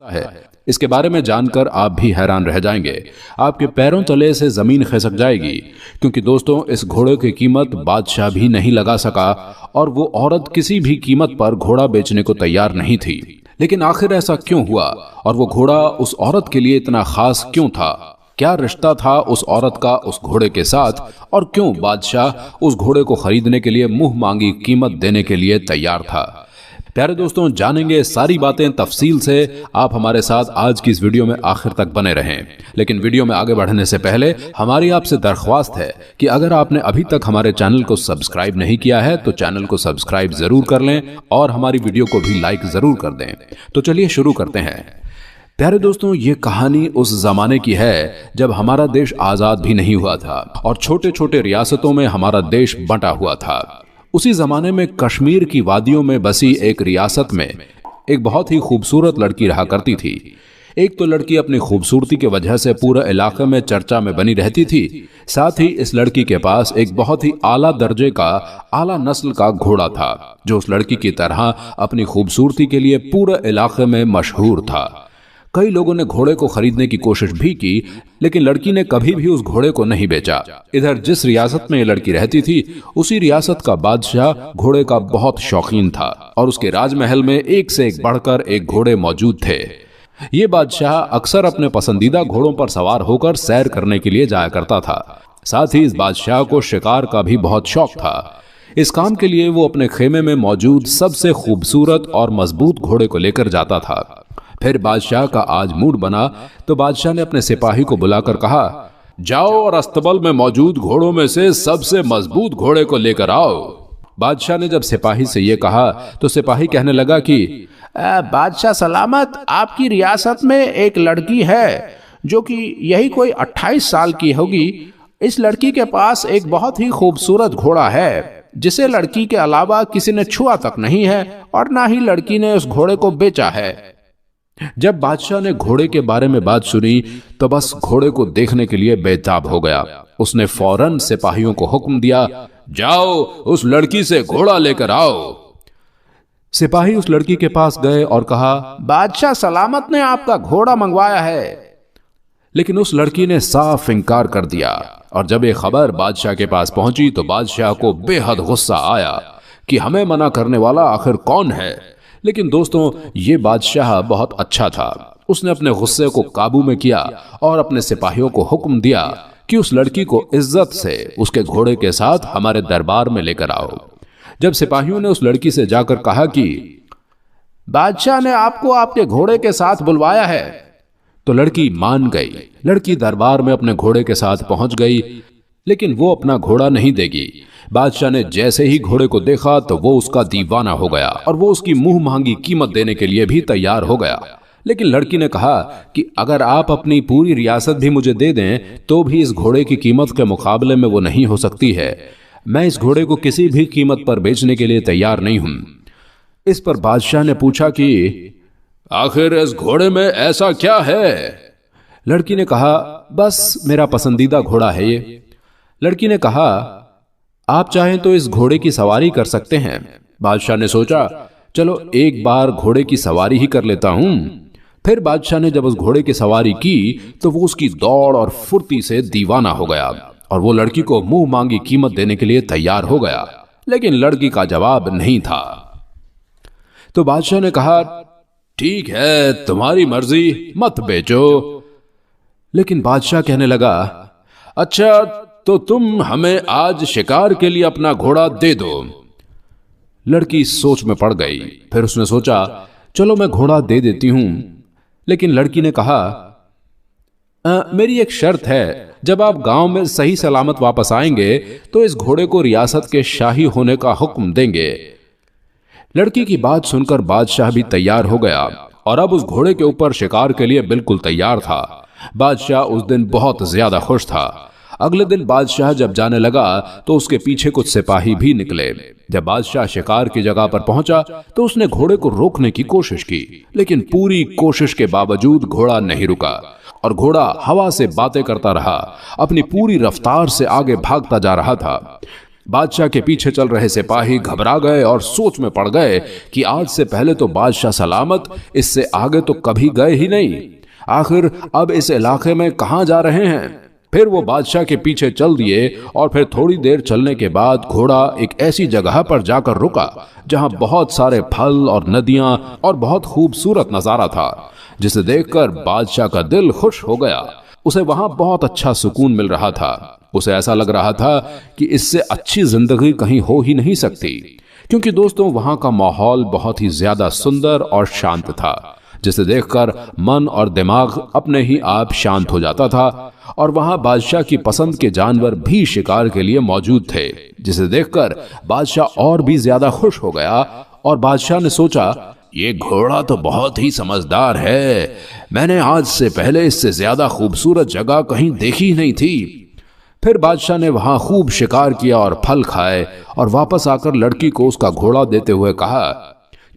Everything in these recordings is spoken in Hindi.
है। इसके बारे में जानकर आप भी हैरान रह जाएंगे। आपके पैरों तले से जमीन खिसक जाएगी, क्योंकि दोस्तों इस घोड़े की कीमत बादशाह भी नहीं लगा सका और वो औरत किसी भी कीमत पर घोड़ा बेचने को तैयार नहीं थी। लेकिन आखिर ऐसा क्यों हुआ और वो घोड़ा उस औरत के लिए इतना खास क्यों था? क्या रिश्ता था उस औरत का उस घोड़े के साथ और क्यों बादशाह उस घोड़े को खरीदने के लिए मुंह मांगी कीमत देने के लिए तैयार था? प्यारे दोस्तों, जानेंगे सारी बातें तफसील से। आप हमारे साथ आज की इस वीडियो में आखिर तक बने रहें। लेकिन वीडियो में आगे बढ़ने से पहले हमारी आपसे दरख्वास्त है कि अगर आपने अभी तक हमारे चैनल को सब्सक्राइब नहीं किया है तो चैनल को सब्सक्राइब जरूर कर लें और हमारी वीडियो को भी लाइक जरूर कर दें। तो चलिए शुरू करते हैं। प्यारे दोस्तों, ये कहानी उस जमाने की है जब हमारा देश आजाद भी नहीं हुआ था और छोटे छोटे रियासतों में हमारा देश बंटा हुआ था। उसी जमाने में कश्मीर की वादियों में बसी एक रियासत में एक बहुत ही खूबसूरत लड़की रहा करती थी। एक तो लड़की अपनी खूबसूरती की वजह से पूरे इलाके में चर्चा में बनी रहती थी, साथ ही इस लड़की के पास एक बहुत ही आला दर्जे का आला नस्ल का घोड़ा था जो उस लड़की की तरह अपनी खूबसूरती के लिए पूरे इलाके में मशहूर था। कई लोगों ने घोड़े को खरीदने की कोशिश भी की, लेकिन लड़की ने कभी भी उस घोड़े को नहीं बेचा। इधर जिस रियासत में ये लड़की रहती थी उसी रियासत का बादशाह घोड़े का बहुत शौकीन था और उसके राजमहल में एक से एक बढ़कर एक घोड़े मौजूद थे। ये बादशाह अक्सर अपने पसंदीदा घोड़ों पर सवार होकर सैर करने के लिए जाया करता था। साथ ही इस बादशाह को शिकार का भी बहुत शौक था। इस काम के लिए वो अपने खेमे में मौजूद सबसे खूबसूरत और मजबूत घोड़े को लेकर जाता था। फिर बादशाह का आज मूड बना तो बादशाह ने अपने सिपाही को बुलाकर कहा, जाओ और अस्तबल में मौजूद घोड़ों में से सबसे मजबूत घोड़े को लेकर आओ। बादशाह ने जब सिपाही से यह कहा तो सिपाही कहने लगा कि बादशाह सलामत, आपकी रियासत में एक लड़की है जो कि यही कोई 28 साल की होगी। इस लड़की के पास एक बहुत ही खूबसूरत घोड़ा है जिसे लड़की के अलावा किसी ने छुआ तक नहीं है और ना ही लड़की ने उस घोड़े को बेचा है। जब बादशाह ने घोड़े के बारे में बात सुनी तो बस घोड़े को देखने के लिए बेताब हो गया। उसने फौरन सिपाहियों को हुक्म दिया, जाओ उस लड़की से घोड़ा लेकर आओ। सिपाही उस लड़की के पास गए और कहा, बादशाह सलामत ने आपका घोड़ा मंगवाया है। लेकिन उस लड़की ने साफ इनकार कर दिया और जब ये खबर बादशाह के पास पहुंची तो बादशाह को बेहद गुस्सा आया कि हमें मना करने वाला आखिर कौन है। लेकिन दोस्तों, ये बादशाह बहुत अच्छा था। उसने अपने गुस्से को काबू में किया और अपने सिपाहियों को हुक्म दिया कि उस लड़की को इज्जत से उसके घोड़े के साथ हमारे दरबार में लेकर आओ। जब सिपाहियों ने उस लड़की से जाकर कहा कि बादशाह ने आपको आपके घोड़े के साथ बुलवाया है, तो लड़की मान गई। लड़की दरबार में अपने घोड़े के साथ पहुंच गई, लेकिन वो अपना घोड़ा नहीं देगी। बादशाह ने जैसे ही घोड़े को देखा तो वो उसका दीवाना हो गया और वो उसकी मुंह मांगी कीमत देने के लिए भी तैयार हो गया। लेकिन लड़की ने कहा कि अगर आप अपनी पूरी रियासत भी मुझे दे दें तो भी इस घोड़े की कीमत के मुकाबले में वो नहीं हो सकती है। मैं इस घोड़े को किसी भी कीमत पर बेचने के लिए तैयार नहीं हूं। इस पर बादशाह ने पूछा कि आखिर इस घोड़े में ऐसा क्या है? लड़की ने कहा, बस मेरा पसंदीदा घोड़ा है ये। लड़की ने कहा, आप चाहें तो इस घोड़े की सवारी कर सकते हैं। बादशाह ने सोचा, चलो एक बार घोड़े की सवारी ही कर लेता हूं। फिर बादशाह ने जब उस घोड़े की सवारी की तो वो उसकी दौड़ और फुर्ती से दीवाना हो गया और वो लड़की को मुंह मांगी कीमत देने के लिए तैयार हो गया। लेकिन लड़की का जवाब नहीं था। तो बादशाह ने कहा, ठीक है, तुम्हारी मर्जी, मत बेचो। लेकिन बादशाह कहने लगा, अच्छा तो तुम हमें आज शिकार के लिए अपना घोड़ा दे दो। लड़की सोच में पड़ गई। फिर उसने सोचा, चलो मैं घोड़ा दे देती हूं। लेकिन लड़की ने कहा, मेरी एक शर्त है, जब आप गांव में सही सलामत वापस आएंगे तो इस घोड़े को रियासत के शाही होने का हुक्म देंगे। लड़की की बात सुनकर बादशाह भी तैयार हो गया और अब उस घोड़े के ऊपर शिकार के लिए बिल्कुल तैयार था। बादशाह उस दिन बहुत ज्यादा खुश था। अगले दिन बादशाह जब जाने लगा तो उसके पीछे कुछ सिपाही भी निकले। जब बादशाह शिकार की जगह पर पहुंचा तो उसने घोड़े को रोकने की कोशिश की, लेकिन पूरी कोशिश के बावजूद घोड़ा नहीं रुका और घोड़ा हवा से बातें करता रहा, अपनी पूरी रफ्तार से आगे भागता जा रहा था। बादशाह के पीछे चल रहे सिपाही घबरा गए और सोच में पड़ गए कि आज से पहले तो बादशाह सलामत, इससे आगे तो कभी गए ही नहीं। आखिर अब इस इलाके में कहां जा रहे हैं? फिर वो बादशाह के पीछे चल दिए और फिर थोड़ी देर चलने के बाद घोड़ा एक ऐसी जगह पर जाकर रुका जहां बहुत सारे फल और नदियां और बहुत खूबसूरत नजारा था, जिसे देखकर बादशाह का दिल खुश हो गया। उसे वहां बहुत अच्छा सुकून मिल रहा था। उसे ऐसा लग रहा था कि इससे अच्छी जिंदगी कहीं हो ही नहीं सकती, क्योंकि दोस्तों वहां का माहौल बहुत ही ज्यादा सुंदर और शांत था, जिसे देखकर मन और दिमाग अपने ही आप शांत हो जाता था। और वहां बादशाह की पसंद के जानवर भी शिकार के लिए मौजूद थे, जिसे देखकर बादशाह और भी ज्यादा खुश हो गया। और बादशाह ने सोचा, ये घोड़ा तो बहुत ही समझदार है, मैंने आज से पहले इससे ज्यादा खूबसूरत जगह कहीं देखी नहीं थी। फिर बादशाह ने वहां खूब शिकार किया और फल खाए और वापस आकर लड़की को उसका घोड़ा देते हुए कहा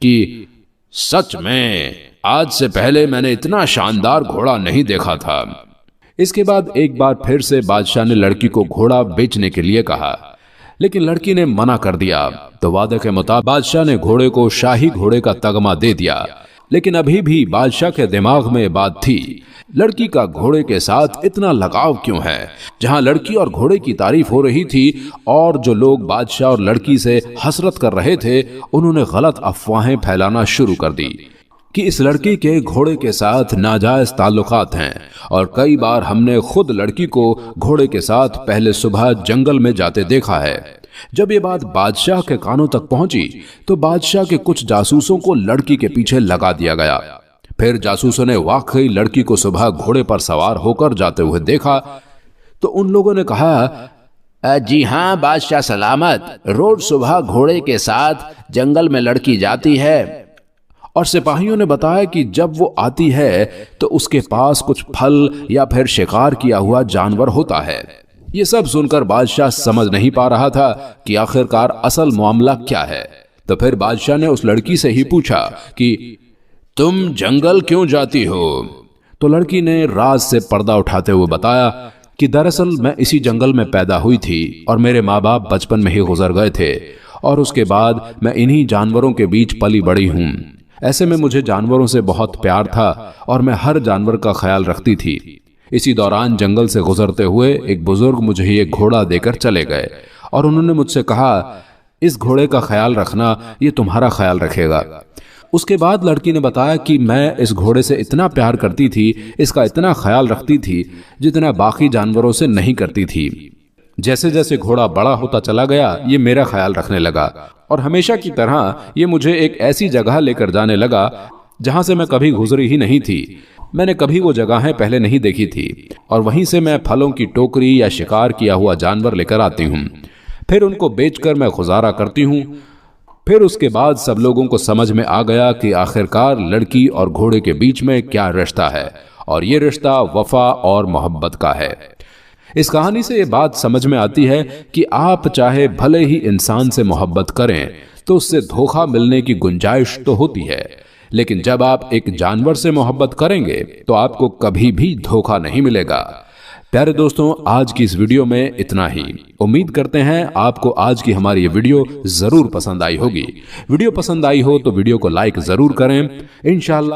कि सच में आज से पहले मैंने इतना शानदार घोड़ा नहीं देखा था। इसके बाद एक बार फिर से बादशाह ने लड़की को घोड़ा बेचने के लिए कहा, लेकिन लड़की ने मना कर दिया। तो वादे के मुताबिक बादशाह ने घोड़े को शाही घोड़े का तगमा दे दिया। लेकिन अभी भी बादशाह के दिमाग में ये बात थी, लड़की का घोड़े के साथ इतना लगाव क्यों है? जहां लड़की और घोड़े की तारीफ हो रही थी और जो लोग बादशाह और लड़की से हसरत कर रहे थे, उन्होंने गलत अफवाहें फैलाना शुरू कर दी कि इस लड़की के घोड़े के साथ नाजायज ताल्लुकात हैं। और कई बार हमने खुद लड़की को घोड़े के साथ पहले सुबह जंगल में जाते देखा है। जब ये बात बादशाह के कानों तक पहुंची तो बादशाह के कुछ जासूसों को लड़की के पीछे लगा दिया गया। फिर जासूसों ने वाकई लड़की को सुबह घोड़े पर सवार होकर जाते हुए देखा। तो उन लोगों ने कहा, जी हाँ बादशाह सलामत, रोज सुबह घोड़े के साथ जंगल में लड़की जाती है। और सिपाहियों ने बताया कि जब वो आती है तो उसके पास कुछ फल या फिर शिकार किया हुआ जानवर होता है। ये सब सुनकर बादशाह समझ नहीं पा रहा था कि आखिरकार असल मामला क्या है। तो फिर बादशाह ने उस लड़की से ही पूछा कि तुम जंगल क्यों जाती हो? तो लड़की ने राज से पर्दा उठाते हुए बताया कि दरअसल मैं इसी जंगल में पैदा हुई थी और मेरे माँ बाप बचपन में ही गुजर गए थे और उसके बाद मैं इन्हीं जानवरों के बीच पली बड़ी हूँ। ऐसे में मुझे जानवरों से बहुत प्यार था और मैं हर जानवर का ख्याल रखती थी। इसी दौरान जंगल से गुजरते हुए एक बुजुर्ग मुझे ये घोड़ा देकर चले गए और उन्होंने मुझसे कहा, इस घोड़े का ख्याल रखना, ये तुम्हारा ख्याल रखेगा। उसके बाद लड़की ने बताया कि मैं इस घोड़े से इतना प्यार करती थी, इसका इतना ख्याल रखती थी जितना बाकी जानवरों से नहीं करती थी। जैसे जैसे घोड़ा बड़ा होता चला गया, ये मेरा ख्याल रखने लगा और हमेशा की तरह ये मुझे एक ऐसी जगह लेकर जाने लगा जहां से मैं कभी गुजरी ही नहीं थी। मैंने कभी वो जगहें पहले नहीं देखी थी और वहीं से मैं फलों की टोकरी या शिकार किया हुआ जानवर लेकर आती हूँ। फिर उनको बेचकर मैं गुजारा करती हूँ। फिर उसके बाद सब लोगों को समझ में आ गया कि आखिरकार लड़की और घोड़े के बीच में क्या रिश्ता है, और ये रिश्ता वफा और मोहब्बत का है। इस कहानी से ये बात समझ में आती है कि आप चाहे भले ही इंसान से मोहब्बत करें तो उससे धोखा मिलने की गुंजाइश तो होती है, लेकिन जब आप एक जानवर से मोहब्बत करेंगे तो आपको कभी भी धोखा नहीं मिलेगा। प्यारे दोस्तों, आज की इस वीडियो में इतना ही। उम्मीद करते हैं आपको आज की हमारी ये वीडियो जरूर पसंद आई होगी। वीडियो पसंद आई हो तो वीडियो को लाइक जरूर करें। इंशाअल्लाह